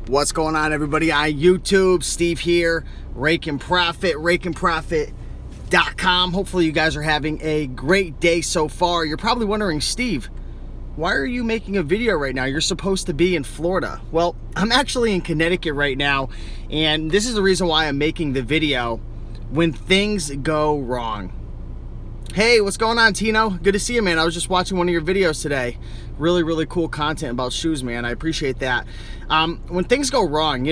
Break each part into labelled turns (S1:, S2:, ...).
S1: What's going on, everybody on YouTube? Steve here, Rake and Profit, rakeandprofit.com. Hopefully you guys are having a great day so far. You're probably wondering, Steve, why are you making a video right now? You're supposed to be in Florida. Well, I'm actually in Connecticut right now, and this is the reason why I'm making the video: when things go wrong. Hey, what's going on, Tino? Good to see you, man. I was just watching one of your videos today. Really cool content about shoes, man. I appreciate that. When things go wrong,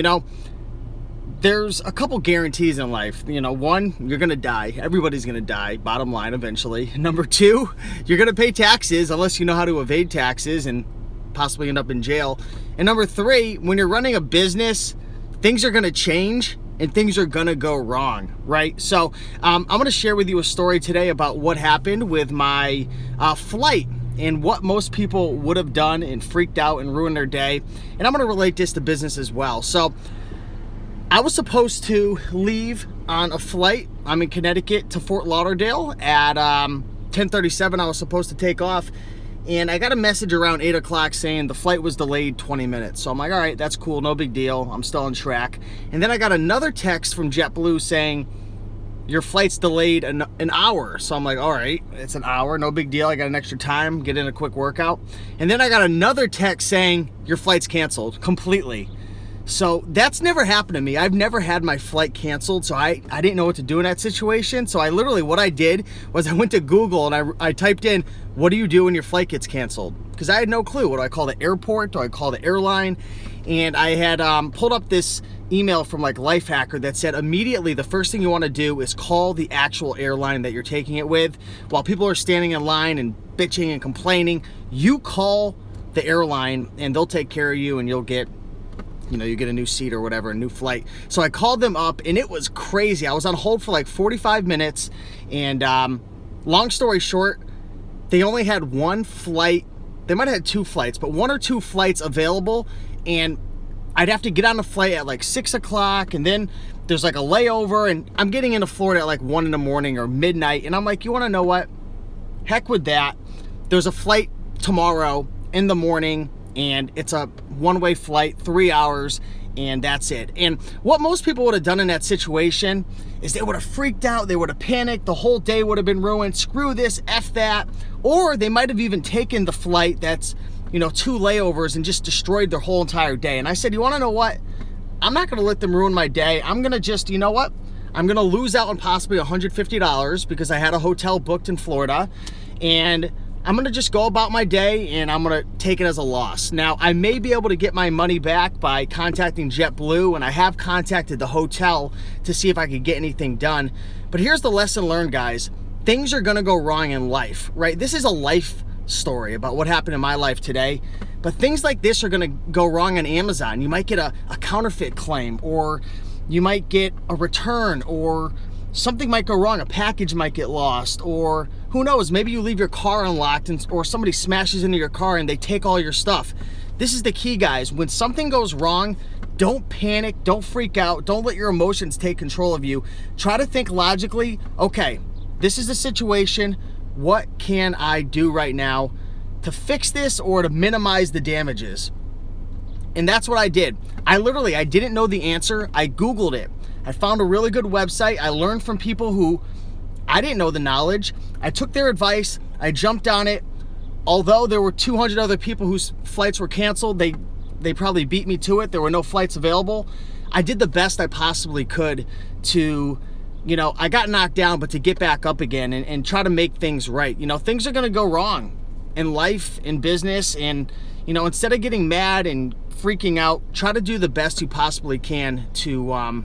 S1: there's a couple guarantees in life. One, you're gonna die. Everybody's gonna die, bottom line, eventually. Number two, you're gonna pay taxes unless you know how to evade taxes and possibly end up in jail. And number three, when you're running a business, things are gonna change and things are gonna go wrong, right? So I'm gonna share with you a story today about what happened with my flight and what most people would have done and freaked out and ruined their day. And I'm gonna relate this to business as well. So I was supposed to leave on a flight. I'm in Connecticut to Fort Lauderdale at 10:37. I was supposed to take off, and I got a message around 8 o'clock saying the flight was delayed 20 minutes. So I'm like, all right, that's cool, no big deal. I'm still on track. And then I got another text from JetBlue saying, your flight's delayed an hour. So I'm like, all right, it's an hour, no big deal. I got an extra time, get in a quick workout. And then I got another text saying, your flight's canceled completely. So that's never happened to me. I've never had my flight canceled, so I didn't know what to do in that situation. So what I did was I went to Google and I typed in, what do you do when your flight gets canceled? Because I had no clue. What do I call the airport? Do I call the airline? And I had pulled up this email from like Lifehacker that said immediately the first thing you want to do is call the actual airline that you're taking it with. While people are standing in line and bitching and complaining, you call the airline and they'll take care of you, and you'll get you get a new seat or whatever, a new flight. So I called them up and it was crazy. I was on hold for like 45 minutes, and long story short, they only had one flight. They might have had two flights, but one or two flights available, and I'd have to get on the flight at like 6 o'clock, and then there's like a layover, and I'm getting into Florida at like 1 in the morning or midnight, and I'm like, you want to know what? Heck with that. There's a flight tomorrow in the morning, and it's a one-way flight, 3 hours, and that's it. And what most people would have done in that situation is they would have freaked out, they would have panicked, the whole day would have been ruined, screw this, F that, or they might have even taken the flight that's, 2 layovers and just destroyed their whole entire day. And I said, you wanna know what? I'm not gonna let them ruin my day. I'm gonna just, I'm gonna lose out on possibly $150 because I had a hotel booked in Florida, and I'm gonna just go about my day and I'm gonna take it as a loss. Now, I may be able to get my money back by contacting JetBlue, and I have contacted the hotel to see if I could get anything done. But here's the lesson learned, guys. Things are gonna go wrong in life, right? This is a life story about what happened in my life today. But things like this are gonna go wrong on Amazon. You might get a counterfeit claim, or you might get a return, or something might go wrong, a package might get lost, or who knows, maybe you leave your car unlocked or somebody smashes into your car and they take all your stuff. This is the key, guys. When something goes wrong, don't panic, don't freak out, don't let your emotions take control of you. Try to think logically, okay, this is the situation, what can I do right now to fix this or to minimize the damages? And that's what I did. I didn't know the answer, I Googled it. I found a really good website. I learned from people who I didn't know the knowledge. I took their advice. I jumped on it. Although there were 200 other people whose flights were canceled, they probably beat me to it. There were no flights available. I did the best I possibly could to, I got knocked down, but to get back up again and try to make things right. Things are going to go wrong in life, in business, and, instead of getting mad and freaking out, try to do the best you possibly can to,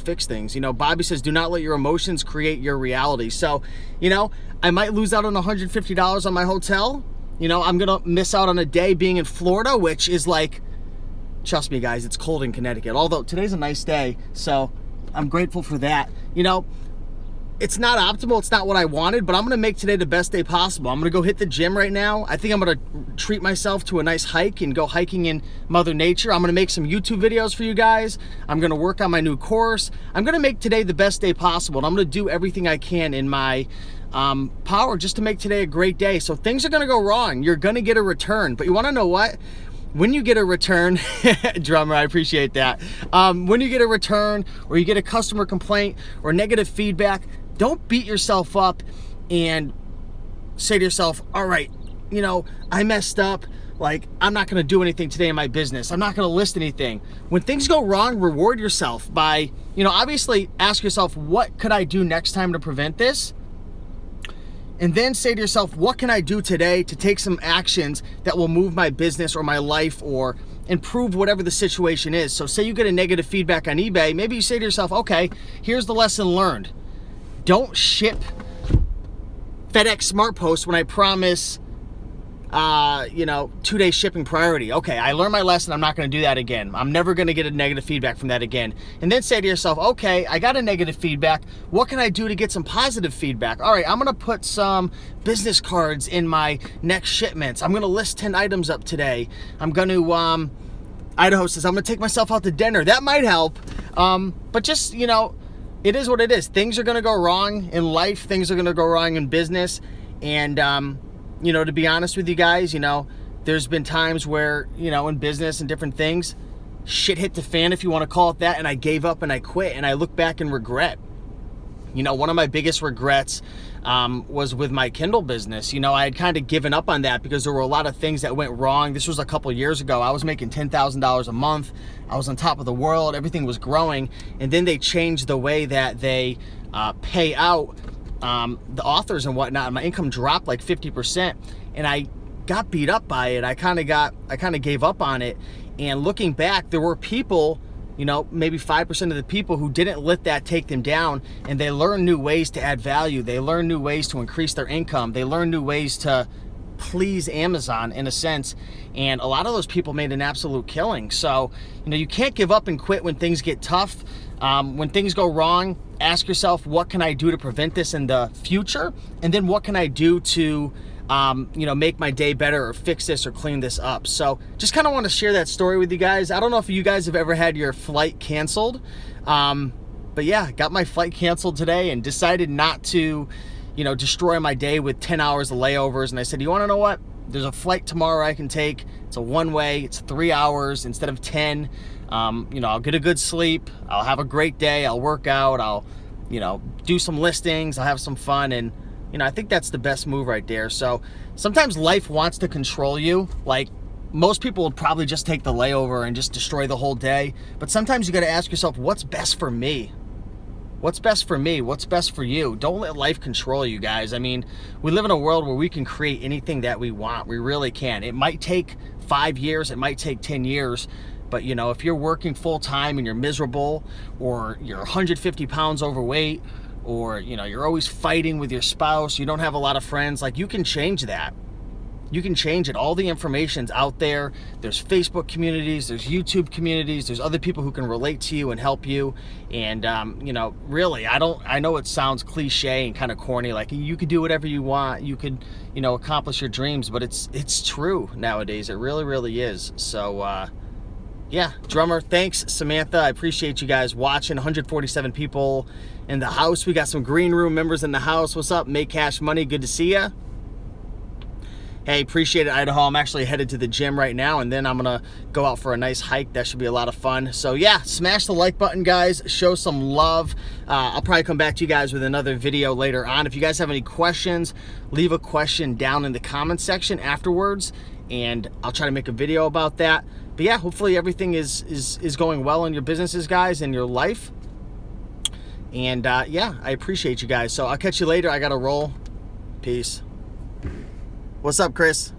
S1: fix things. Bobby says, do not let your emotions create your reality. So, I might lose out on $150 on my hotel. I'm going to miss out on a day being in Florida, which is like, trust me, guys, it's cold in Connecticut. Although today's a nice day, so I'm grateful for that. It's not optimal, it's not what I wanted, but I'm gonna make today the best day possible. I'm gonna go hit the gym right now. I think I'm gonna treat myself to a nice hike and go hiking in Mother Nature. I'm gonna make some YouTube videos for you guys. I'm gonna work on my new course. I'm gonna make today the best day possible, and I'm gonna do everything I can in my power just to make today a great day. So things are gonna go wrong. You're gonna get a return, but you wanna know what? when you get a return, drummer, I appreciate that. When you get a return or you get a customer complaint or negative feedback, don't beat yourself up and say to yourself, all right, you know, I messed up. Like, I'm not going to do anything today in my business. I'm not going to list anything. When things go wrong, reward yourself by, you know, obviously ask yourself, what could I do next time to prevent this? And then say to yourself, what can I do today to take some actions that will move my business or my life or improve whatever the situation is? So say you get a negative feedback on eBay, maybe you say to yourself, okay, here's the lesson learned. Don't ship FedEx Smart Post when I promise, you know, 2-day shipping priority. Okay, I learned my lesson. I'm not going to do that again. I'm never going to get a negative feedback from that again. And then say to yourself, okay, I got a negative feedback. What can I do to get some positive feedback? All right, I'm going to put some business cards in my next shipments. I'm going to list 10 items up today. I'm going to, Idaho says, I'm going to take myself out to dinner. That might help. But just, you know, it is what it is. Things are going to go wrong in life. Things are going to go wrong in business. And, you know, to be honest with you guys, you know, there's been times where, you know, in business and different things, shit hit the fan, if you want to call it that, and I gave up and I quit, and I look back and regret. You know, one of my biggest regrets was with my Kindle business. You know, I had kind of given up on that because there were a lot of things that went wrong. This was a couple years ago. I was making $10,000 a month. I was on top of the world. Everything was growing. And then they changed the way that they pay out the authors and whatnot. My income dropped like 50%, and I got beat up by it. I kind of gave up on it. And looking back, there were people, you know, maybe 5% of the people who didn't let that take them down, and they learned new ways to add value. They learned new ways to increase their income. They learned new ways to please Amazon in a sense. And a lot of those people made an absolute killing. So, you know, you can't give up and quit when things get tough. When things go wrong, ask yourself, what can I do to prevent this in the future? And then what can I do to, you know, make my day better or fix this or clean this up? So just kind of want to share that story with you guys. I don't know if you guys have ever had your flight canceled. But yeah, got my flight canceled today and decided not to, you know, destroy my day with 10 hours of layovers. And I said, you want to know what? There's a flight tomorrow I can take. It's a one-way. It's 3 hours instead of 10. You know, I'll get a good sleep. I'll have a great day. I'll work out. I'll, you know, do some listings. I'll have some fun. And, you know, I think that's the best move right there. So sometimes life wants to control you. Like, most people would probably just take the layover and just destroy the whole day. But sometimes you got to ask yourself, what's best for me? What's best for me? What's best for you? Don't let life control you guys. I mean, we live in a world where we can create anything that we want. We really can. It might take 5 years. It might take 10 years. But, you know, if you're working full time and you're miserable, or you're 150 pounds overweight, or, you know, you're always fighting with your spouse, you don't have a lot of friends, like, you can change that. You can change it. All the information's out there. There's Facebook communities, there's YouTube communities, there's other people who can relate to you and help you. And, you know, really, I know it sounds cliche and kind of corny, like you could do whatever you want, you could, you know, accomplish your dreams, but it's true nowadays. It really, really is. So, yeah, drummer, thanks, Samantha. I appreciate you guys watching. 147 people in the house. We got some green room members in the house. What's up? Make Cash Money. Good to see ya. Hey, appreciate it, Idaho. I'm actually headed to the gym right now, and then I'm going to go out for a nice hike. That should be a lot of fun. So, yeah, smash the like button, guys. Show some love. I'll probably come back to you guys with another video later on. If you guys have any questions, leave a question down in the comment section afterwards, and I'll try to make a video about that. But, yeah, hopefully everything is going well in your businesses, guys, and your life. And, yeah, I appreciate you guys. So I'll catch you later. I got to roll. Peace. What's up, Chris?